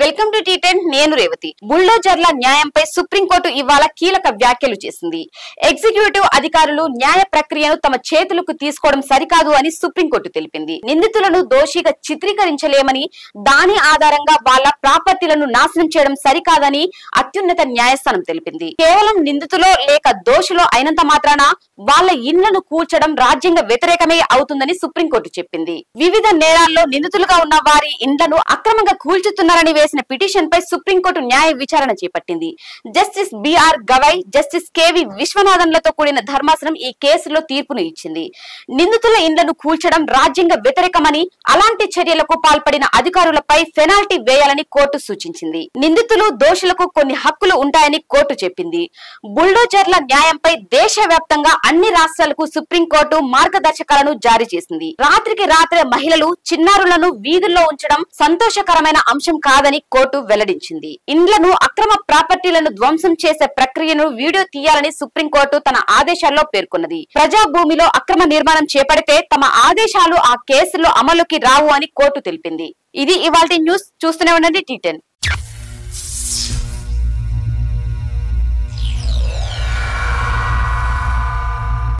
Welcome to టీ10 నేను Revathi. బుల్డోజర్ల న్యాయంపై supreme court ఇవాళ కీలక వ్యాఖ్యలు చేసింది. ఎగ్జిక్యూటివ్ అధికారులు న్యాయ ప్రక్రియను తమ చేతులకు తీసుకోవడం సరికాదు అని సుప్రీంకోర్టు తెలిపింది. నిందితులను దోషిగా చిత్రీకరించలేమని, దాని ఆధారంగా వాళ్ళ ప్రాపర్టీలను నాశనం చేయడం సరికాదని అత్యున్నత న్యాయస్థానం తెలిపింది. కేవలం నిందితులో లేక దోషిలో అయినంత మాత్రాన వాళ్ళ ఇళ్లను కూల్చడం రాజ్యాంగ వ్యతిరేకమే అవుతుందని సుప్రీంకోర్టు చెప్పింది. వివిధ నేరాల్లో నిందితులుగా ఉన్న వారి ఇండ్లను అక్రమంగా కూల్చుతున్నారని వేసిన పిటిషన్ పై సుప్రీంకోర్టు న్యాయ విచారణ చేపట్టింది. Justice B R Gavai, justice K V విశ్వనాథన్లతో కూడిన ధర్మాసనం ఈ కేసులో తీర్పును ఇచ్చింది. నిందితుల ఇండ్లను కూల్చడం రాజ్యాంగ వ్యతిరేకమని, అలాంటి చర్యలకు పాల్పడిన అధికారులపై పెనాల్టీ వేయాలని కోర్టు సూచించింది. నిందితులు దోషులకు కొన్ని హక్కులు ఉంటాయని కోర్టు చెప్పింది. బుల్డోజర్ల న్యాయంపై దేశవ్యాప్తంగా అన్ని రాష్ట్రాలకు సుప్రీంకోర్టు మార్గదర్శకాలను జారీ చేసింది. రాత్రికి రాత్రే మహిళలు, చిన్నారులను వీధుల్లో ఉంచడం సంతోషకరమైన అంశం కాదని కోర్టు వెల్లడించింది. ఇండ్లను, అక్రమ ప్రాపర్టీలను ధ్వంసం చేసే ప్రక్రియను వీడియో తీయాలని సుప్రీంకోర్టు తన ఆదేశాల్లో పేర్కొన్నది. ప్రజా భూమిలో అక్రమ నిర్మాణం చేపడితే తమ ఆదేశాలు ఆ కేసులో అమలుకి రావు అని కోర్టు తెలిపింది. ఇది ఇవాల్టి న్యూస్. చూస్తూనే ఉండండి టీ10.